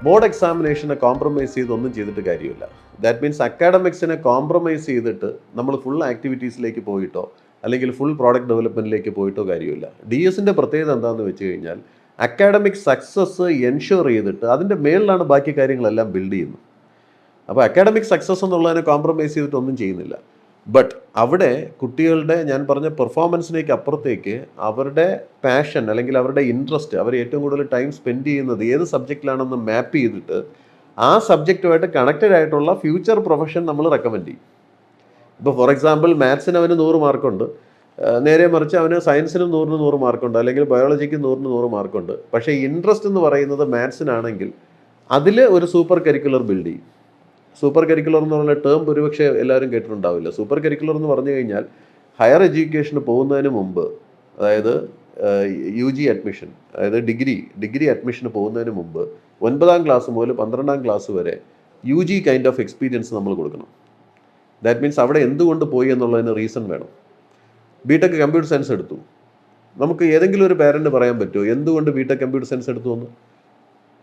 Board എക്സാമിനേഷനെ compromise ചെയ്തൊന്നും ചെയ്തിട്ട് കാര്യമില്ല. That means അക്കാഡമിക്സിനെ compromise ചെയ്തിട്ട് നമ്മൾ ഫുൾ ആക്ടിവിറ്റീസിലേക്ക് പോയിട്ടോ അല്ലെങ്കിൽ ഫുൾ പ്രോഡക്റ്റ് ഡെവലപ്മെൻറ്റിലേക്ക് പോയിട്ടോ കാര്യമില്ല. ഡി എസിൻ്റെ പ്രത്യേകത എന്താണെന്ന് വെച്ച് കഴിഞ്ഞാൽ അക്കാഡമിക് സക്സസ് എൻഷുർ ചെയ്തിട്ട് അതിൻ്റെ മേളിലാണ് ബാക്കി കാര്യങ്ങളെല്ലാം ബിൽഡ് ചെയ്യുന്നത്. അപ്പോൾ അക്കാഡമിക് സക്സസ് എന്നുള്ളതിനെ കോംപ്രമൈസ് ചെയ്തിട്ടൊന്നും ചെയ്യുന്നില്ല. ബട്ട് അവിടെ കുട്ടികളുടെ ഞാൻ പറഞ്ഞ പെർഫോമൻസിലേക്ക് അപ്പുറത്തേക്ക് അവരുടെ പാഷൻ അല്ലെങ്കിൽ അവരുടെ ഇൻട്രസ്റ്റ്, അവർ ഏറ്റവും കൂടുതൽ ടൈം സ്പെൻഡ് ചെയ്യുന്നത് ഏത് സബ്ജക്റ്റിലാണെന്ന് മാപ്പ് ചെയ്തിട്ട് ആ സബ്ജക്റ്റുമായിട്ട് കണക്റ്റഡ് ആയിട്ടുള്ള ഫ്യൂച്ചർ പ്രൊഫഷൻ നമ്മൾ റെക്കമെൻഡ് ചെയ്യും. ഇപ്പോൾ ഫോർ എക്സാമ്പിൾ മാത്സിന് അവന് 100 മാർക്കുണ്ട്, നേരെ മറിച്ച് അവന് സയൻസിനും 100 മാർക്കുണ്ട്, അല്ലെങ്കിൽ ബയോളജിക്ക് 100 മാർക്കുണ്ട്. പക്ഷേ ഇൻട്രസ്റ്റ് എന്ന് പറയുന്നത് മാത്സിനാണെങ്കിൽ അതിൽ ഒരു സൂപ്പർ കരിക്കുലർ ബിൽഡ് ചെയ്യും. സൂപ്പർ കരിക്കുലർ എന്ന് പറഞ്ഞ ടേം ഒരുപക്ഷെ എല്ലാവരും കേട്ടിട്ടുണ്ടാവില്ല. സൂപ്പർ കരിക്കുലർ എന്ന് പറഞ്ഞു കഴിഞ്ഞാൽ ഹയർ എഡ്യൂക്കേഷന് പോകുന്നതിന് മുമ്പ്, അതായത് UG അഡ്മിഷൻ, അതായത് ഡിഗ്രി അഡ്മിഷന് പോകുന്നതിന് മുമ്പ് 9ാം ക്ലാസ് മുതൽ 12ാം ക്ലാസ് വരെ UG കൈൻഡ് ഓഫ് എക്സ്പീരിയൻസ് നമ്മൾ കൊടുക്കണം. ദാറ്റ് മീൻസ് അവിടെ എന്തുകൊണ്ട് പോയി എന്നുള്ളതിന് റീസൺ വേണം. ബിടെക് കമ്പ്യൂട്ടർ സയൻസ് എടുത്തു, നമുക്ക് ഏതെങ്കിലും ഒരു പേരൻറ്റ് പറയാൻ പറ്റുമോ എന്തുകൊണ്ട് ബിടെക് കമ്പ്യൂട്ടർ സയൻസ് എടുത്തു എന്ന്?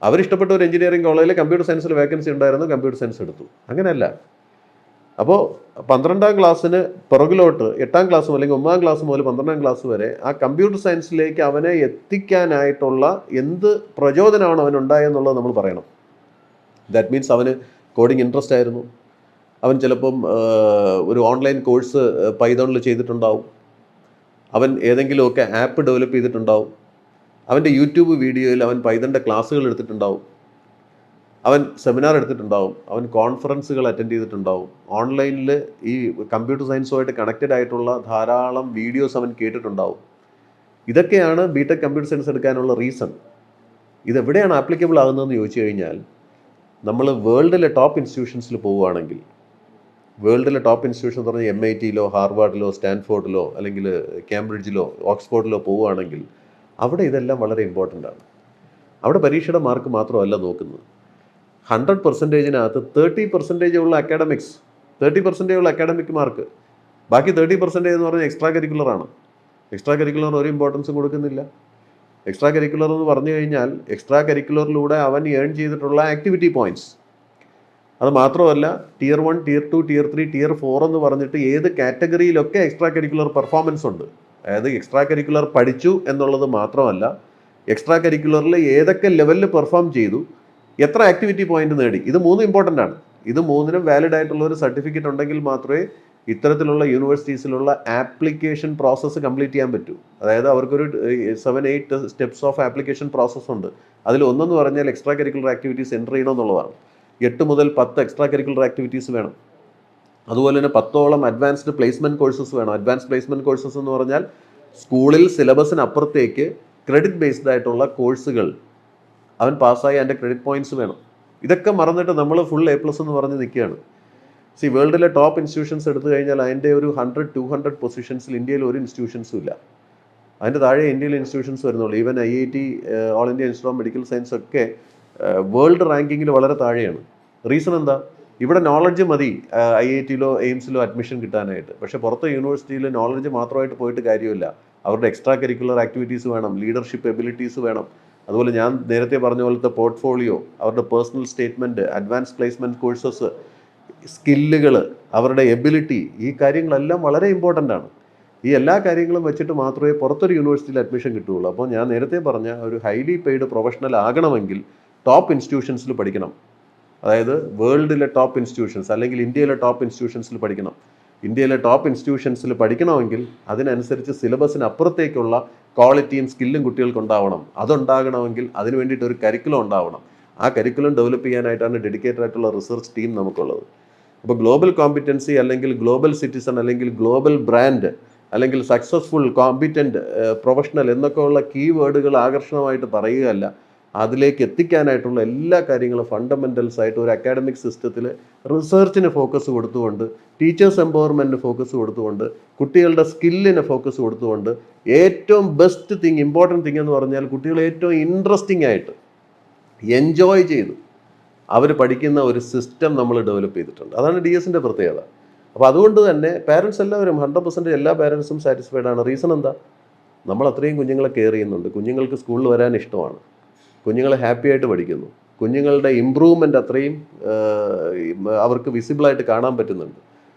അവരിഷ്ടപ്പെട്ട ഒരു എഞ്ചിനീയറിംഗ് കോളേജിൽ കമ്പ്യൂട്ടർ സയൻസിൽ വേക്കൻസി ഉണ്ടായിരുന്നു, കമ്പ്യൂട്ടർ സയൻസ് എടുത്തു. അങ്ങനെയല്ല. അപ്പോൾ 12ാം ക്ലാസ്സിന് പുറകിലോട്ട് 8ാം ക്ലാസ് അല്ലെങ്കിൽ 9ാം ക്ലാസ് മുതൽ 12ാം ക്ലാസ് വരെ ആ കമ്പ്യൂട്ടർ സയൻസിലേക്ക് അവനെ എത്തിക്കാനായിട്ടുള്ള എന്ത് പ്രചോദനമാണ് അവനുണ്ടായെന്നുള്ളത് നമ്മൾ പറയണം. ദാറ്റ് മീൻസ് അവന് കോഡിങ് ഇൻട്രസ്റ്റ് ആയിരുന്നു, അവൻ ചിലപ്പം ഒരു ഓൺലൈൻ കോഴ്സ് പൈതോണിൽ ചെയ്തിട്ടുണ്ടാവും, അവൻ ഏതെങ്കിലുമൊക്കെ ആപ്പ് ഡെവലപ്പ് ചെയ്തിട്ടുണ്ടാവും, അവൻ്റെ യൂട്യൂബ് വീഡിയോയിൽ അവൻ പൈതൻ്റെ ക്ലാസ്സുകൾ എടുത്തിട്ടുണ്ടാവും, അവൻ സെമിനാർ എടുത്തിട്ടുണ്ടാവും, അവൻ കോൺഫറൻസുകൾ അറ്റൻഡ് ചെയ്തിട്ടുണ്ടാവും, ഓൺലൈനിൽ ഈ കമ്പ്യൂട്ടർ സയൻസുമായിട്ട് കണക്റ്റഡ് ആയിട്ടുള്ള ധാരാളം വീഡിയോസ് അവൻ കേട്ടിട്ടുണ്ടാവും. ഇതൊക്കെയാണ് ബിടെക് കമ്പ്യൂട്ടർ സയൻസ് എടുക്കാനുള്ള റീസൺ. ഇതെവിടെയാണ് ആപ്ലിക്കബിൾ ആകുന്നതെന്ന് ചോദിച്ചു കഴിഞ്ഞാൽ, നമ്മൾ വേൾഡിലെ ടോപ്പ് ഇൻസ്റ്റിറ്റ്യൂഷൻസിൽ പോവുകയാണെങ്കിൽ, വേൾഡിലെ ടോപ്പ് ഇൻസ്റ്റിറ്റ്യൂഷൻ എന്ന് പറഞ്ഞാൽ MIT-ലോ ഹാർവാർഡിലോ സ്റ്റാൻഫോർഡിലോ അല്ലെങ്കിൽ കേംബ്രിഡ്ജിലോ ഓക്സ്ഫോർഡിലോ പോവുകയാണെങ്കിൽ അവിടെ ഇതെല്ലാം വളരെ ഇമ്പോർട്ടൻ്റ് ആണ്. അവിടെ പരീക്ഷയുടെ മാർക്ക് മാത്രമല്ല നോക്കുന്നത്. 100%-നകത്ത് 30% ഉള്ള അക്കാഡമിക്സ്, 30% ഉള്ള അക്കാഡമിക് മാർക്ക്, ബാക്കി 30% എന്ന് പറഞ്ഞാൽ എക്സ്ട്രാ കരിക്കുലറാണ്. എക്സ്ട്രാ കരിക്കുലർ ഒരു ഇമ്പോർട്ടൻസും കൊടുക്കുന്നില്ല. എക്സ്ട്രാ കരിക്കുലർ എന്ന് പറഞ്ഞു കഴിഞ്ഞാൽ എക്സ്ട്രാ കരിക്കുലറിലൂടെ അവൻ ഏൺ ചെയ്തിട്ടുള്ള ആക്ടിവിറ്റി പോയിൻറ്റ്സ്. അത് മാത്രമല്ല Tier 1, Tier 2, Tier 3, Tier 4 എന്ന് പറഞ്ഞിട്ട് ഏത് കാറ്റഗറിയിലൊക്കെ എക്സ്ട്രാ കരിക്കുലർ പെർഫോമൻസ് ഉണ്ട്. അതായത് എക്സ്ട്രാ കരിക്കുലർ പഠിച്ചു എന്നുള്ളത് മാത്രമല്ല, എക്സ്ട്രാ കരിക്കുലറിൽ ഏതൊക്കെ ലെവലിൽ പെർഫോം ചെയ്തു, എത്ര ആക്ടിവിറ്റി പോയിന്റ് നേടി, ഇത് 3 ഇമ്പോർട്ടൻ്റ് ആണ്. ഇത് 3നും വാലിഡ് ആയിട്ടുള്ള ഒരു സർട്ടിഫിക്കറ്റ് ഉണ്ടെങ്കിൽ മാത്രമേ ഇത്തരത്തിലുള്ള യൂണിവേഴ്സിറ്റീസിലുള്ള ആപ്ലിക്കേഷൻ പ്രോസസ്സ് കംപ്ലീറ്റ് ചെയ്യാൻ പറ്റൂ. അതായത് അവർക്കൊരു 7-8 സ്റ്റെപ്സ് ഓഫ് ആപ്ലിക്കേഷൻ പ്രോസസ്സ് ഉണ്ട്. അതിൽ ഒന്നെന്ന് പറഞ്ഞാൽ എക്സ്ട്രാ കരിക്കുലർ ആക്ടിവിറ്റീസ് എൻ്റർ ചെയ്യണമെന്നുള്ളതാണ്. 8 മുതൽ 10 എക്സ്ട്രാ കരിക്കുലർ ആക്ടിവിറ്റീസ് വേണം. അതുപോലെ തന്നെ 10ഓളം അഡ്വാൻസ്ഡ് പ്ലേസ്മെൻറ്റ് കോഴ്സസ് വേണം. അഡ്വാൻസ് പ്ലേസ്മെൻറ്റ് കോഴ്സസ് എന്ന് പറഞ്ഞാൽ സ്കൂളിൽ സിലബസിന് അപ്പുറത്തേക്ക് ക്രെഡിറ്റ് ബേസ്ഡ് ആയിട്ടുള്ള കോഴ്സുകൾ അവൻ പാസ്സായി അതിൻ്റെ ക്രെഡിറ്റ് പോയിൻറ്റ്സ് വേണം. ഇതൊക്കെ മറന്നിട്ട് നമ്മൾ ഫുൾ A+ എന്ന് പറഞ്ഞ് നിൽക്കുകയാണ്. വേൾഡിലെ ടോപ്പ് ഇൻസ്റ്റിറ്റ്യൂഷൻസ് എടുത്തു കഴിഞ്ഞാൽ അതിൻ്റെ ഒരു 100-200 പൊസിഷൻസിൽ ഇന്ത്യയിൽ ഒരു ഇൻസ്റ്റിറ്റ്യൂഷൻസും ഇല്ല. അതിൻ്റെ താഴെ ഇന്ത്യയിൽ ഇൻസ്റ്റിറ്റ്യൂഷൻസ് വരുന്നുള്ളൂ. Even IIT, all India institute of medical science ഒക്കെ വേൾഡ് റാങ്കിങ്ങിൽ വളരെ താഴെയാണ്. റീസൺ എന്താ? ഇവിടെ നോളജ് മതി IIT-ലോ എയിംസിലോ അഡ്മിഷൻ കിട്ടാനായിട്ട്. പക്ഷേ പുറത്തെ യൂണിവേഴ്സിറ്റിയിൽ നോളജ് മാത്രമായിട്ട് പോയിട്ട് കാര്യമില്ല. അവരുടെ എക്സ്ട്രാ കരിക്കുലർ ആക്ടിവിറ്റീസ് വേണം, ലീഡർഷിപ്പ് എബിലിറ്റീസ് വേണം. അതുപോലെ ഞാൻ നേരത്തെ പറഞ്ഞ പോലത്തെ പോർട്ട്ഫോളിയോ, അവരുടെ personal statement, advance placement courses, സ്കില്ലുകൾ, അവരുടെ എബിലിറ്റി, ഈ കാര്യങ്ങളെല്ലാം വളരെ ഇമ്പോർട്ടൻ്റ് ആണ്. ഈ എല്ലാ കാര്യങ്ങളും വെച്ചിട്ട് മാത്രമേ പുറത്തൊരു യൂണിവേഴ്സിറ്റിയിൽ അഡ്മിഷൻ കിട്ടുകയുള്ളൂ. അപ്പോൾ ഞാൻ നേരത്തെ പറഞ്ഞ ഒരു ഹൈലി പെയ്ഡ് പ്രൊഫഷണൽ ആകണമെങ്കിൽ ടോപ്പ് ഇൻസ്റ്റിറ്റ്യൂഷൻസിൽ പഠിക്കണം. അതായത് വേൾഡിലെ ടോപ്പ് ഇൻസ്റ്റിറ്റ്യൂഷൻസ് അല്ലെങ്കിൽ ഇന്ത്യയിലെ ടോപ്പ് ഇൻസ്റ്റിറ്റ്യൂഷൻസിൽ പഠിക്കണം. ഇന്ത്യയിലെ ടോപ്പ് ഇൻസ്റ്റിറ്റ്യൂഷൻസിൽ പഠിക്കണമെങ്കിൽ അതിനനുസരിച്ച് സിലബസിന് അപ്പുറത്തേക്കുള്ള ക്വാളിറ്റിയും സ്കില്ലും കുട്ടികൾക്ക് ഉണ്ടാവണം. അതുണ്ടാകണമെങ്കിൽ അതിന് വേണ്ടിയിട്ട് ഒരു കരിക്കുലം ഉണ്ടാവണം. ആ കരിക്കുലം ഡെവലപ്പ് ചെയ്യാനായിട്ടാണ് ഡെഡിക്കേറ്റഡ് ആയിട്ടുള്ള റിസർച്ച് ടീം നമുക്കുള്ളത്. അപ്പോൾ ഗ്ലോബൽ കോമ്പിറ്റൻസി അല്ലെങ്കിൽ ഗ്ലോബൽ സിറ്റിസൺ അല്ലെങ്കിൽ ഗ്ലോബൽ ബ്രാൻഡ് അല്ലെങ്കിൽ സക്സസ്ഫുൾ കോമ്പിറ്റൻറ്റ് പ്രൊഫഷണൽ എന്നൊക്കെയുള്ള കീവേഡുകൾ ആകർഷണമായിട്ട് പറയുകയല്ല, അതിലേക്ക് എത്തിക്കാനായിട്ടുള്ള എല്ലാ കാര്യങ്ങളും ഫണ്ടമെൻ്റൽസ് ആയിട്ട് ഒരു അക്കാഡമിക് സിസ്റ്റത്തിൽ റിസർച്ചിന് ഫോക്കസ് കൊടുത്തുകൊണ്ട്, ടീച്ചേഴ്സ് എംപവർമെൻറ്റിന് ഫോക്കസ് കൊടുത്തുകൊണ്ട്, കുട്ടികളുടെ സ്കില്ലിന് ഫോക്കസ് കൊടുത്തുകൊണ്ട്, ഏറ്റവും ബെസ്റ്റ് തിങ്, ഇമ്പോർട്ടൻറ്റ് തിങ് എന്ന് പറഞ്ഞാൽ കുട്ടികൾ ഏറ്റവും ഇൻട്രസ്റ്റിംഗ് ആയിട്ട് എൻജോയ് ചെയ്തു അവർ പഠിക്കുന്ന ഒരു സിസ്റ്റം നമ്മൾ ഡെവലപ്പ് ചെയ്തിട്ടുണ്ട്. അതാണ് DS-ൻ്റെ പ്രത്യേകത. അപ്പോൾ അതുകൊണ്ട് തന്നെ പാരൻസ് എല്ലാവരും 100% എല്ലാ പാരൻസും സാറ്റിസ്ഫൈഡ് ആണ്. റീസൺ എന്താ? നമ്മൾ അത്രയും കുഞ്ഞുങ്ങളെ കെയർ ചെയ്യുന്നുണ്ട്. കുഞ്ഞുങ്ങൾക്ക് സ്കൂളിൽ വരാൻ ഇഷ്ടമാണ്, കുഞ്ഞുങ്ങൾ ഹാപ്പി ആയിട്ട് പഠിക്കുന്നു. കുഞ്ഞുങ്ങളുടെ ഇമ്പ്രൂവ്മെൻ്റ് അത്രയും അവർക്ക് വിസിബിളായിട്ട് കാണാൻ പറ്റുന്നുണ്ട്.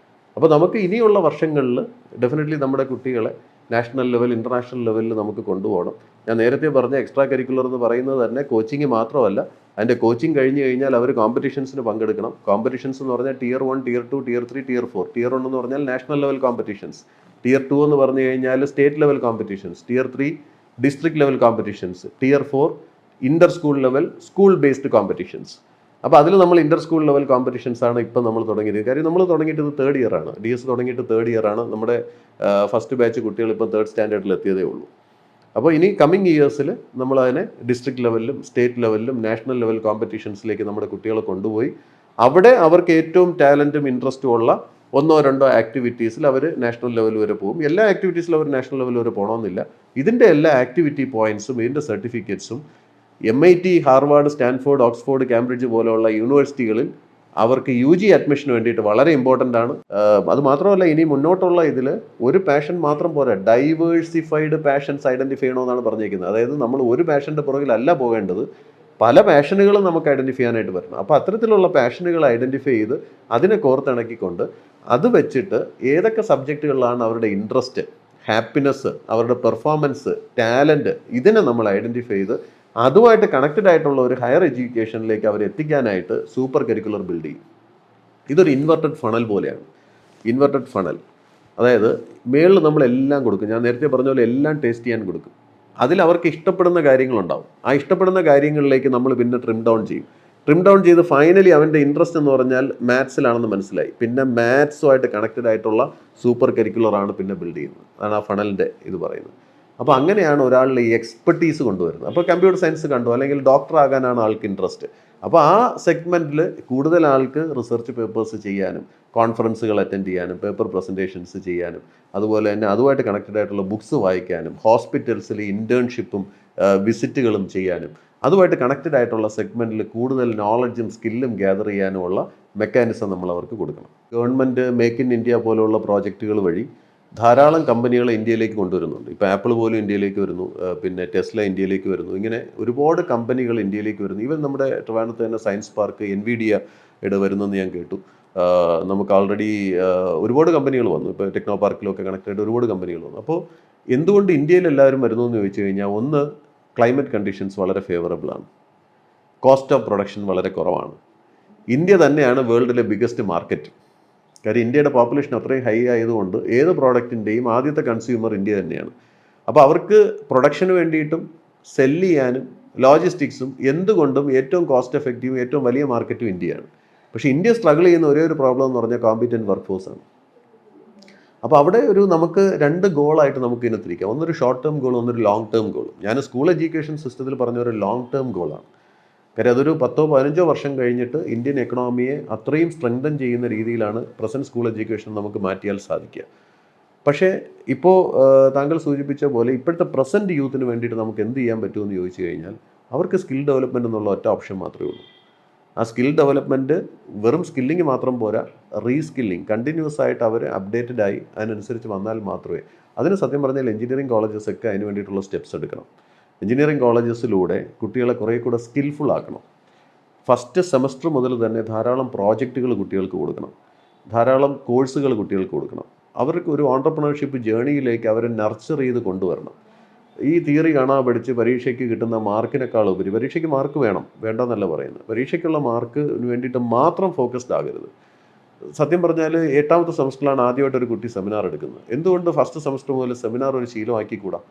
അപ്പോൾ നമുക്ക് ഇനിയുള്ള വർഷങ്ങളിൽ ഡെഫിനറ്റ്ലി നമ്മുടെ കുട്ടികളെ നാഷണൽ ലെവൽ, ഇൻ്റർനാഷണൽ ലെവലിൽ നമുക്ക് കൊണ്ടുപോകണം. ഞാൻ നേരത്തെ പറഞ്ഞ എക്സ്ട്രാ കരിക്കുലർ എന്ന് പറയുന്നത് തന്നെ കോച്ചിങ് മാത്രമല്ല, അതിൻ്റെ കോച്ചിങ് കഴിഞ്ഞ് കഴിഞ്ഞാൽ അവർ കോമ്പറ്റീഷൻസിന് പങ്കെടുക്കണം. കോമ്പറ്റീഷൻസ് എന്ന് പറഞ്ഞാൽ Tier 1, Tier 2, Tier 3, Tier 4. Tier 1 എന്ന് പറഞ്ഞാൽ നാഷണൽ ലെവൽ കോമ്പറ്റീഷൻസ്, Tier 2 എന്ന് പറഞ്ഞു കഴിഞ്ഞാൽ state level competitions, Tier 3 district level competitions, Tier 4 ഇൻ്റർ school level school based competitions. അപ്പോൾ അതിൽ നമ്മൾ ഇൻ്റർ സ്കൂൾ ലെവൽ കോമ്പറ്റീഷൻസ് ആണ് ഇപ്പം നമ്മൾ തുടങ്ങിയത്. കാര്യം നമ്മൾ തുടങ്ങിയിട്ട് ഇത് 3rd ഇയർ ആണ്, DS തുടങ്ങിയിട്ട് 3rd ഇയർ ആണ്. നമ്മുടെ ഫസ്റ്റ് ബാച്ച് കുട്ടികൾ ഇപ്പോൾ 3rd സ്റ്റാൻഡേർഡിൽ എത്തിയതേ ഉള്ളൂ. അപ്പോൾ ഇനി കമ്മിങ് ഇയേഴ്സിൽ നമ്മളതിനെ ഡിസ്ട്രിക്ട് ലെവലിലും സ്റ്റേറ്റ് ലെവലിലും നാഷണൽ ലെവൽ കോമ്പറ്റീഷൻസിലേക്ക് നമ്മുടെ കുട്ടികളെ കൊണ്ടുപോയി അവിടെ അവർക്ക് ഏറ്റവും ടാലൻറ്റും ഇൻട്രസ്റ്റും ഉള്ള 1-2 ആക്ടിവിറ്റീസിൽ അവർ നാഷണൽ ലെവൽ വരെ പോകും. എല്ലാ ആക്ടിവിറ്റീസിലും അവർ നാഷണൽ ലെവൽ വരെ പോകണമെന്നില്ല. ഇതിൻ്റെ എല്ലാ ആക്ടിവിറ്റി പോയിൻറ്റ്സും ഇതിൻ്റെ സർട്ടിഫിക്കറ്റ്സും MIT, Harvard, Stanford, Oxford, Cambridge പോലെയുള്ള യൂണിവേഴ്സിറ്റികളിൽ അവർക്ക് UG അഡ്മിഷന് വേണ്ടിയിട്ട് വളരെ ഇമ്പോർട്ടൻ്റ് ആണ്. അത് മാത്രമല്ല, ഇനി മുന്നോട്ടുള്ള ഇതിൽ ഒരു പാഷൻ മാത്രം പോരാ, ഡൈവേഴ്സിഫൈഡ് പാഷൻസ് ഐഡൻറ്റിഫൈ ചെയ്യണമെന്നാണ് പറഞ്ഞിരിക്കുന്നത്. അതായത് നമ്മൾ ഒരു പാഷൻ്റെ പുറകിലല്ല പോകേണ്ടത്, പല പാഷനുകളും നമുക്ക് ഐഡൻറ്റിഫൈ ചെയ്യാനായിട്ട് പറ്റണം. അപ്പോൾ അത്തരത്തിലുള്ള പാഷനുകൾ ഐഡൻറ്റിഫൈ ചെയ്ത് അതിനെ കോർത്തിണക്കിക്കൊണ്ട് അത് വെച്ചിട്ട് ഏതൊക്കെ സബ്ജക്റ്റുകളിലാണ് അവരുടെ ഇൻട്രസ്റ്റ്, ഹാപ്പിനെസ്, അവരുടെ പെർഫോമൻസ്, ടാലൻറ്റ്, ഇതിനെ നമ്മൾ ഐഡൻറ്റിഫൈ ചെയ്ത് അതുമായിട്ട് കണക്റ്റഡ് ആയിട്ടുള്ള ഒരു ഹയർ എഡ്യൂക്കേഷനിലേക്ക് അവർ എത്തിക്കാനായിട്ട് സൂപ്പർ കരിക്കുലർ ബിൽഡ് ചെയ്യും. ഇതൊരു ഇൻവെർട്ടഡ് ഫണൽ പോലെയാണ്. ഇൻവെർട്ടഡ് ഫണൽ, അതായത് മേളിൽ നമ്മളെല്ലാം കൊടുക്കും. ഞാൻ നേരത്തെ പറഞ്ഞ പോലെ എല്ലാം ടേസ്റ്റ് ചെയ്യാൻ കൊടുക്കും. അതിൽ അവർക്ക് ഇഷ്ടപ്പെടുന്ന കാര്യങ്ങളുണ്ടാവും. ആ ഇഷ്ടപ്പെടുന്ന കാര്യങ്ങളിലേക്ക് നമ്മൾ പിന്നെ ട്രിം ഡൗൺ ചെയ്യും. ട്രിം ഡൗൺ ചെയ്ത് ഫൈനലി അവൻ്റെ ഇൻട്രസ്റ്റ് എന്ന് പറഞ്ഞാൽ മാത്സിലാണെന്ന് മനസ്സിലായി. പിന്നെ മാത്സുമായിട്ട് കണക്റ്റഡ് ആയിട്ടുള്ള സൂപ്പർ കരിക്കുലറാണ് പിന്നെ ബിൽഡ് ചെയ്യുന്നത്. അതാണ് ആ ഫണലിൻ്റെ ഇത് പറയുന്നത്. അപ്പോൾ അങ്ങനെയാണ് ഒരാളിൽ ഈ എക്സ്പെർട്ടീസ് കൊണ്ടുവരുന്നത്. അപ്പോൾ കമ്പ്യൂട്ടർ സയൻസ് കണ്ടു, അല്ലെങ്കിൽ ഡോക്ടർ ആകാനാണ് ആൾക്ക് ഇൻട്രസ്റ്റ്. അപ്പോൾ ആ സെഗ്മെൻറ്റിൽ കൂടുതൽ ആൾക്ക് റിസർച്ച് പേപ്പേഴ്സ് ചെയ്യാനും കോൺഫറൻസുകൾ അറ്റൻഡ് ചെയ്യാനും പേപ്പർ പ്രസൻറ്റേഷൻസ് ചെയ്യാനും അതുപോലെ തന്നെ അതുമായിട്ട് കണക്റ്റഡ് ആയിട്ടുള്ള ബുക്സ് വായിക്കാനും ഹോസ്പിറ്റൽസിൽ ഇൻറ്റേൺഷിപ്പും വിസിറ്റുകളും ചെയ്യാനും അതുമായിട്ട് കണക്റ്റഡ് ആയിട്ടുള്ള സെഗ്മെൻറ്റിൽ കൂടുതൽ നോളജും സ്കില്ലും ഗ്യാദർ ചെയ്യാനുമുള്ള മെക്കാനിസം നമ്മൾ അവർക്ക് കൊടുക്കണം. ഗവൺമെൻറ് മേക്ക് ഇൻ ഇന്ത്യ പോലുള്ള പ്രോജക്റ്റുകൾ വഴി ധാരാളം കമ്പനികൾ ഇന്ത്യയിലേക്ക് കൊണ്ടുവരുന്നുണ്ട്. ഇപ്പോൾ ആപ്പിൾ പോലും ഇന്ത്യയിലേക്ക് വരുന്നു, പിന്നെ ടെസ്ല ഇന്ത്യയിലേക്ക് വരുന്നു. ഇങ്ങനെ ഒരുപാട് കമ്പനികൾ ഇന്ത്യയിലേക്ക് വരുന്നു. ഈവൻ നമ്മുടെ ട്രിവാൻഡ്രത്ത് തന്നെ സയൻസ് പാർക്ക് NVIDIA വരുന്നെന്ന് ഞാൻ കേട്ടു. നമുക്ക് ആൾറെഡി ഒരുപാട് കമ്പനികൾ വന്നു. ഇപ്പോൾ ടെക്നോ പാർക്കിലൊക്കെ കണക്റ്റഡ് ഒരുപാട് കമ്പനികൾ വന്നു. അപ്പോൾ എന്തുകൊണ്ട് ഇന്ത്യയിൽ എല്ലാവരും വരുന്നു എന്ന് ചോദിച്ചു കഴിഞ്ഞാൽ, ഒന്ന്, ക്ലൈമറ്റ് കണ്ടീഷൻസ് വളരെ ഫേവറബിളാണ്, കോസ്റ്റ് ഓഫ് പ്രൊഡക്ഷൻ വളരെ കുറവാണ്. ഇന്ത്യ തന്നെയാണ് വേൾഡിലെ ബിഗസ്റ്റ് മാർക്കറ്റ്. കാര്യം ഇന്ത്യയുടെ പോപ്പുലേഷൻ അത്രയും ഹൈ ആയതുകൊണ്ട് ഏത് പ്രോഡക്റ്റിൻ്റെയും ആദ്യത്തെ കൺസ്യൂമർ ഇന്ത്യ തന്നെയാണ്. അപ്പോൾ അവർക്ക് പ്രൊഡക്ഷന് വേണ്ടിയിട്ടും സെല്ല് ചെയ്യാനും ലോജിസ്റ്റിക്സും എന്തുകൊണ്ടും ഏറ്റവും കോസ്റ്റ് എഫക്റ്റീവും ഏറ്റവും വലിയ മാർക്കറ്റും ഇന്ത്യയാണ്. പക്ഷേ ഇന്ത്യ സ്ട്രഗിൾ ചെയ്യുന്ന ഒരേ ഒരു പ്രോബ്ലം എന്ന് പറഞ്ഞാൽ കോമ്പീറ്റൻറ്റ് വർക്ക് ഫോഴ്സാണ്. അപ്പോൾ അവിടെ നമുക്ക് 2 ഗോളായിട്ട് നമുക്ക് ഇതിനെ തിരിക്കാം. ഒന്നൊരു ഷോർട്ട് ടേം ഗോളും ഒന്നൊരു ലോങ് ടേം ഗോളും. ഞാൻ സ്കൂൾ എഡ്യൂക്കേഷൻ സിസ്റ്റത്തിൽ പറഞ്ഞ ഒരു ലോങ് ടേം ഗോളാണ്. കാര്യം അതൊരു 10-15 വർഷം കഴിഞ്ഞിട്ട് ഇന്ത്യൻ എക്കണോമിയെ അത്രയും സ്ട്രെങ്തൻ ചെയ്യുന്ന രീതിയിലാണ് പ്രസൻറ്റ് സ്കൂൾ എഡ്യൂക്കേഷൻ നമുക്ക് മാറ്റിയാൽ സാധിക്കുക. പക്ഷേ ഇപ്പോൾ താങ്കൾ സൂചിപ്പിച്ച പോലെ ഇപ്പോഴത്തെ പ്രസൻറ്റ് യൂത്തിന് വേണ്ടിയിട്ട് നമുക്ക് എന്ത് ചെയ്യാൻ പറ്റുമെന്ന് ചോദിച്ചു കഴിഞ്ഞാൽ, അവർക്ക് സ്കിൽ ഡെവലപ്മെൻറ്റ് എന്നുള്ള ഒറ്റ ഓപ്ഷൻ മാത്രമേ ഉള്ളൂ. ആ സ്കിൽ ഡെവലപ്മെൻറ്റ് വെറും സ്കില്ലിങ് മാത്രം പോരാ, റീസ്കില്ലിങ്, കണ്ടിന്യൂസ് ആയിട്ട് അവർ അപ്ഡേറ്റഡ് ആയി അതിനനുസരിച്ച് വന്നാൽ മാത്രമേ. അതിന് സത്യം പറഞ്ഞാൽ എഞ്ചിനീയറിംഗ് കോളേജസ് ഒക്കെ അതിന് വേണ്ടിയിട്ടുള്ള സ്റ്റെപ്സ് എടുക്കണം. എഞ്ചിനീയറിംഗ് കോളേജസിലൂടെ കുട്ടികളെ കുറേ കൂടെ സ്കിൽഫുൾ ആക്കണം. ഫസ്റ്റ് സെമസ്റ്റർ മുതൽ തന്നെ ധാരാളം പ്രോജക്റ്റുകൾ കുട്ടികൾക്ക് കൊടുക്കണം, ധാരാളം കോഴ്സുകൾ കുട്ടികൾക്ക് കൊടുക്കണം. അവർക്ക് ഒരു ഓൺട്രപ്രണർഷിപ്പ് ജേണിയിലേക്ക് അവരെ നർച്ചർ ചെയ്ത് കൊണ്ടുവരണം. ഈ തിയറി കാണാൻ പഠിച്ച് പരീക്ഷയ്ക്ക് കിട്ടുന്ന മാർക്കിനേക്കാൾ ഉപരി, പരീക്ഷയ്ക്ക് മാർക്ക് വേണം, വേണ്ടെന്നല്ല പറയുന്നത്, പരീക്ഷയ്ക്കുള്ള മാർക്കിന് വേണ്ടിയിട്ട് മാത്രം ഫോക്കസ്ഡ് ആകരുത്. സത്യം പറഞ്ഞാൽ 8ാമത്തെ സെമസ്റ്ററിലാണ് ആദ്യമായിട്ടൊരു കുട്ടി സെമിനാർ എടുക്കുന്നത്. എന്തുകൊണ്ട് ഫസ്റ്റ് സെമസ്റ്റർ മുതൽ സെമിനാർ ഒരു ശീലമാക്കിക്കൂടാ?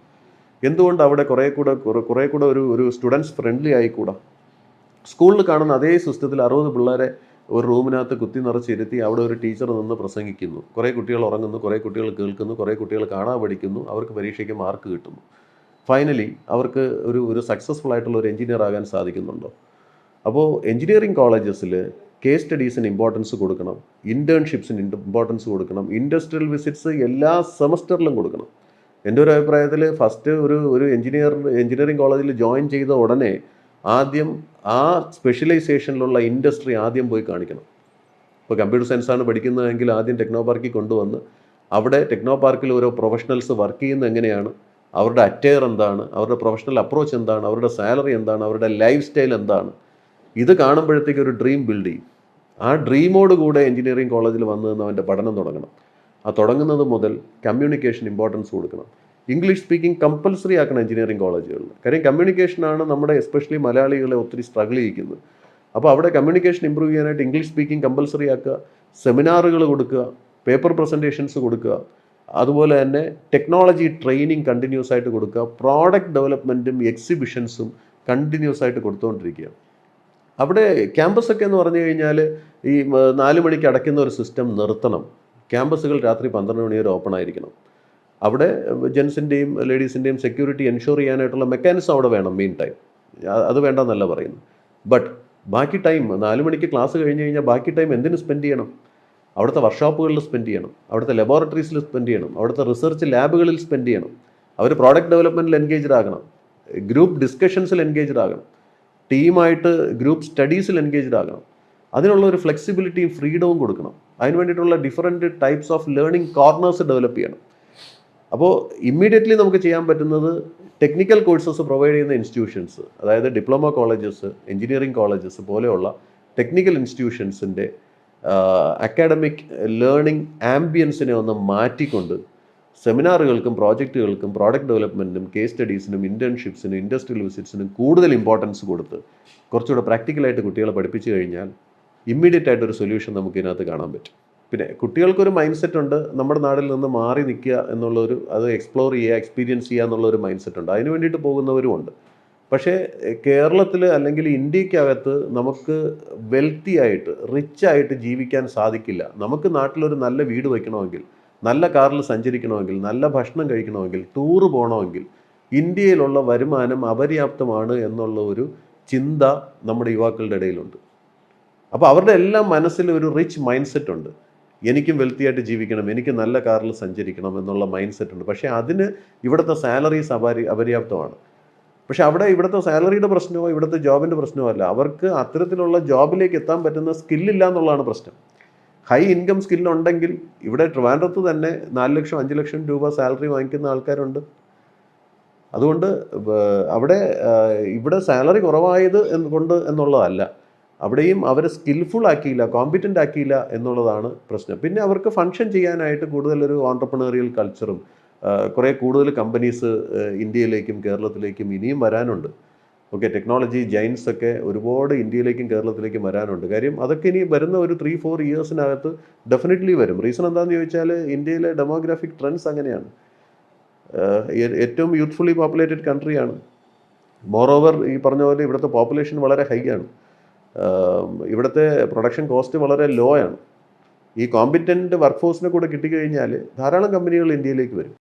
എന്തുകൊണ്ട് അവിടെ കുറേ കൂടെ ഒരു സ്റ്റുഡൻസ് ഫ്രണ്ട്ലി ആയിക്കൂടാ? സ്കൂളിൽ കാണുന്ന അതേ സിസ്റ്റത്തിൽ 60 പിള്ളേരെ ഒരു റൂമിനകത്ത് കുത്തി നിറച്ചിരുത്തി അവിടെ ഒരു ടീച്ചർ നിന്ന് പ്രസംഗിക്കുന്നു. കുറേ കുട്ടികൾ ഉറങ്ങുന്നു, കുറേ കുട്ടികൾ കേൾക്കുന്നു, കുറേ കുട്ടികൾ കാണാൻ പഠിക്കുന്നു, അവർക്ക് പരീക്ഷയ്ക്ക് മാർക്ക് കിട്ടുന്നു. ഫൈനലി അവർക്ക് ഒരു സക്സസ്ഫുൾ ആയിട്ടുള്ള ഒരു എഞ്ചിനീയർ ആകാൻ സാധിക്കുന്നുണ്ടോ? അപ്പോൾ എഞ്ചിനീയറിംഗ് കോളേജസിൽ കേസ് സ്റ്റഡീസിന് ഇമ്പോർട്ടൻസ് കൊടുക്കണം, ഇൻറ്റേൺഷിപ്സിന് ഇമ്പോർട്ടൻസ് കൊടുക്കണം, ഇൻഡസ്ട്രിയൽ വിസിറ്റ്സ് എല്ലാ സെമസ്റ്ററിലും കൊടുക്കണം. എൻ്റെ ഒരു അഭിപ്രായത്തിൽ ഫസ്റ്റ് ഒരു എഞ്ചിനീയറിംഗ് കോളേജിൽ ജോയിൻ ചെയ്ത ഉടനെ ആദ്യം ആ സ്പെഷ്യലൈസേഷനിലുള്ള ഇൻഡസ്ട്രി ആദ്യം പോയി കാണിക്കണം. ഇപ്പോൾ കമ്പ്യൂട്ടർ സയൻസാണ് പഠിക്കുന്നതെങ്കിൽ ആദ്യം ടെക്നോ പാർക്കിൽ കൊണ്ടുവന്ന് അവിടെ ടെക്നോ പാർക്കിൽ ഓരോ പ്രൊഫഷണൽസ് വർക്ക് ചെയ്യുന്നത് എങ്ങനെയാണ്, അവരുടെ അറ്റയർ എന്താണ്, അവരുടെ പ്രൊഫഷണൽ അപ്രോച്ച് എന്താണ്, അവരുടെ സാലറി എന്താണ്, അവരുടെ ലൈഫ് സ്റ്റൈൽ എന്താണ്, ഇത് കാണുമ്പോഴത്തേക്ക് ഒരു ഡ്രീം ബിൽഡ് ചെയ്യും. ആ ഡ്രീമോട് കൂടെ എഞ്ചിനീയറിംഗ് കോളേജിൽ വന്നു നിന്ന് അവൻ്റെ പഠനം തുടങ്ങണം. ആ തുടങ്ങുന്നത് മുതൽ കമ്മ്യൂണിക്കേഷൻ ഇമ്പോർട്ടൻസ് കൊടുക്കണം. ഇംഗ്ലീഷ് സ്പീക്കിംഗ് കമ്പൽസറി ആക്കണം എഞ്ചിനീയറിംഗ് കോളേജുകളിൽ. കാര്യം കമ്മ്യൂണിക്കേഷനാണ് നമ്മുടെ എസ്പെഷ്യലി മലയാളികളെ ഒത്തിരി സ്ട്രഗിൾ ചെയ്യിക്കുന്നത്. അപ്പോൾ അവിടെ കമ്മ്യൂണിക്കേഷൻ ഇമ്പ്രൂവ് ചെയ്യാനായിട്ട് ഇംഗ്ലീഷ് സ്പീക്കിംഗ് കമ്പൽസറി ആക്കുക, സെമിനാറുകൾ കൊടുക്കുക, പേപ്പർ പ്രസൻറ്റേഷൻസ് കൊടുക്കുക, അതുപോലെ തന്നെ ടെക്നോളജി ട്രെയിനിങ് കണ്ടിന്യൂസ് ആയിട്ട് കൊടുക്കുക, പ്രോഡക്റ്റ് ഡെവലപ്മെൻറ്റും എക്സിബിഷൻസും കണ്ടിന്യൂസ് ആയിട്ട് കൊടുത്തുകൊണ്ടിരിക്കുക. അവിടെ ക്യാമ്പസൊക്കെ എന്ന് പറഞ്ഞു കഴിഞ്ഞാൽ ഈ 4 മണിക്ക് അടയ്ക്കുന്ന ഒരു സിസ്റ്റം നിർത്തണം. ക്യാമ്പസുകൾ രാത്രി 12 മണി വരെ ഓപ്പൺ ആയിരിക്കണം. അവിടെ ജെൻസിൻ്റെയും ലേഡീസിൻ്റെയും സെക്യൂരിറ്റി എൻഷുർ ചെയ്യാനായിട്ടുള്ള മെക്കാനിസം അവിടെ വേണം. മെയിൻ ടൈം അത് വേണ്ടെന്നല്ല പറയുന്നു. ബട്ട് ബാക്കി ടൈം 4 മണിക്ക് ക്ലാസ് കഴിഞ്ഞ് കഴിഞ്ഞാൽ ബാക്കി ടൈം എന്തിന് സ്പെൻഡ് ചെയ്യണം? അവിടുത്തെ വർക്ക്ഷോപ്പുകളിൽ സ്പെൻഡ് ചെയ്യണം, അവിടുത്തെ ലബോറട്ടറീസിൽ സ്പെൻഡ് ചെയ്യണം, അവിടുത്തെ റിസർച്ച് ലാബുകളിൽ സ്പെൻഡ് ചെയ്യണം. അവർ പ്രോഡക്റ്റ് ഡെവലപ്മെൻറ്റിൽ എൻഗേജ്ഡ് ആകണം, ഗ്രൂപ്പ് ഡിസ്കഷൻസിൽ എൻഗേജ്ഡ് ആകണം, ടീമായിട്ട് ഗ്രൂപ്പ് സ്റ്റഡീസിൽ എൻഗേജ്ഡ് ആകണം. അതിനുള്ള ഒരു ഫ്ലെക്സിബിലിറ്റിയും ഫ്രീഡവും കൊടുക്കണം. അതിന് വേണ്ടിയിട്ടുള്ള different types of learning corners develop ചെയ്യണം. അപ്പോൾ ഇമ്മീഡിയറ്റ്ലി നമുക്ക് ചെയ്യാൻ പറ്റുന്നത് ടെക്നിക്കൽ കോഴ്സസ് പ്രൊവൈഡ് ചെയ്യുന്ന ഇൻസ്റ്റിറ്റ്യൂഷൻസ്, അതായത് ഡിപ്ലോമ കോളേജസ്, എഞ്ചിനീയറിംഗ് കോളേജസ് പോലെയുള്ള ടെക്നിക്കൽ ഇൻസ്റ്റിറ്റ്യൂഷൻസിൻ്റെ അക്കാഡമിക് ലേണിംഗ് ആംബിയൻസിനെ ഒന്ന് മാറ്റിക്കൊണ്ട് സെമിനാറുകൾക്കും പ്രോജക്റ്റുകൾക്കും പ്രോഡക്റ്റ് ഡെവലപ്മെൻറ്റിനും കേസ് സ്റ്റഡീസിനും ഇൻറ്റേൺഷിപ്സിനും ഇൻഡസ്ട്രിയൽ വിസിറ്റ്സിനും കൂടുതൽ ഇമ്പോർട്ടൻസ് കൊടുത്ത് കുറച്ചുകൂടെ പ്രാക്ടിക്കലായിട്ട് കുട്ടികളെ പഠിപ്പിച്ചു കഴിഞ്ഞാൽ ഇമ്മീഡിയറ്റ് ആയിട്ടൊരു സൊല്യൂഷൻ നമുക്ക് ഇതിനകത്ത് കാണാൻ പറ്റും. പിന്നെ കുട്ടികൾക്കൊരു മൈൻഡ് സെറ്റ് ഉണ്ട്, നമ്മുടെ നാട്ടിൽ നിന്ന് മാറി നിൽക്കുക എന്നുള്ളൊരു, അത് എക്സ്പ്ലോർ ചെയ്യുക, എക്സ്പീരിയൻസ് ചെയ്യുക എന്നുള്ളൊരു മൈൻഡ് സെറ്റ് ഉണ്ട്. അതിന് വേണ്ടിയിട്ട് പോകുന്നവരും ഉണ്ട്. പക്ഷേ കേരളത്തിൽ അല്ലെങ്കിൽ ഇന്ത്യക്കകത്ത് നമുക്ക് വെൽത്തി ആയിട്ട് റിച്ചായിട്ട് ജീവിക്കാൻ സാധിക്കില്ല. നമുക്ക് നാട്ടിലൊരു നല്ല വീട് വയ്ക്കണമെങ്കിൽ, നല്ല കാറിൽ സഞ്ചരിക്കണമെങ്കിൽ, നല്ല ഭക്ഷണം കഴിക്കണമെങ്കിൽ, ടൂറ് പോകണമെങ്കിൽ ഇന്ത്യയിലുള്ള വരുമാനം അപര്യാപ്തമാണ് എന്നുള്ള ഒരു ചിന്ത നമ്മുടെ യുവാക്കളുടെ ഇടയിലുണ്ട്. അപ്പോൾ അവരുടെ എല്ലാം മനസ്സിൽ ഒരു റിച്ച് മൈൻഡ് സെറ്റ് ഉണ്ട്. എനിക്കും വെൽത്തിയായിട്ട് ജീവിക്കണം, എനിക്ക് നല്ല കാറിൽ സഞ്ചരിക്കണം എന്നുള്ള മൈൻഡ് സെറ്റ് ഉണ്ട്. പക്ഷേ അതിന് ഇവിടുത്തെ സാലറീസ് അപര്യാപ്തമാണ്. പക്ഷെ അവിടെ ഇവിടുത്തെ സാലറിയുടെ പ്രശ്നമോ ഇവിടുത്തെ ജോബിൻ്റെ പ്രശ്നമോ അല്ല, അവർക്ക് അത്തരത്തിലുള്ള ജോബിലേക്ക് എത്താൻ പറ്റുന്ന സ്കില്ലില്ല എന്നുള്ളതാണ് പ്രശ്നം. ഹൈ ഇൻകം സ്കില്ലുണ്ടെങ്കിൽ ഇവിടെ ട്രിവാൻഡ്രത്ത് തന്നെ 4 ലക്ഷം 5 ലക്ഷം രൂപ സാലറി വാങ്ങിക്കുന്ന ആൾക്കാരുണ്ട്. അതുകൊണ്ട് ഇവിടെ സാലറി കുറവായത് കൊണ്ട് എന്നുള്ളതല്ല, അവിടെയും അവരെ സ്കിൽഫുൾ ആക്കിയില്ല, കോമ്പിറ്റൻ്റ് ആക്കിയില്ല എന്നുള്ളതാണ് പ്രശ്നം. പിന്നെ അവർക്ക് ഫങ്ഷൻ ചെയ്യാനായിട്ട് കൂടുതലൊരു ഓൺട്രപ്രണറിയൽ കൾച്ചറും കുറേ കൂടുതൽ കമ്പനീസ് ഇന്ത്യയിലേക്കും കേരളത്തിലേക്കും ഇനിയും വരാനുണ്ട്. ഓക്കെ, ടെക്നോളജി ജൈൻസ് ഒക്കെ ഒരുപാട് ഇന്ത്യയിലേക്കും കേരളത്തിലേക്കും വരാനുണ്ട്. കാര്യം അതൊക്കെ ഇനി വരുന്ന ഒരു 3-4 ഇയേഴ്സിനകത്ത് ഡെഫിനറ്റ്ലി വരും. റീസൺ എന്താണെന്ന് ചോദിച്ചാൽ ഇന്ത്യയിലെ ഡെമോഗ്രാഫിക് ട്രെൻഡ്സ് അങ്ങനെയാണ്. ഏറ്റവും യൂത്ത്ഫുള്ളി പോപ്പുലേറ്റഡ് കൺട്രിയാണ്. മോറോവർ ഈ പറഞ്ഞ പോലെ ഇവിടുത്തെ പോപ്പുലേഷൻ വളരെ ഹൈ ആണ്. ഇവിടുത്തെ പ്രൊഡക്ഷൻ കോസ്റ്റ് വളരെ ലോ ആണ്. ഈ കോമ്പിറ്റൻ്റ് വർക്ക് ഫോഴ്സിനെ കൂടെ കിട്ടിക്കഴിഞ്ഞാൽ ധാരാളം കമ്പനികൾ ഇന്ത്യയിലേക്ക് വരും.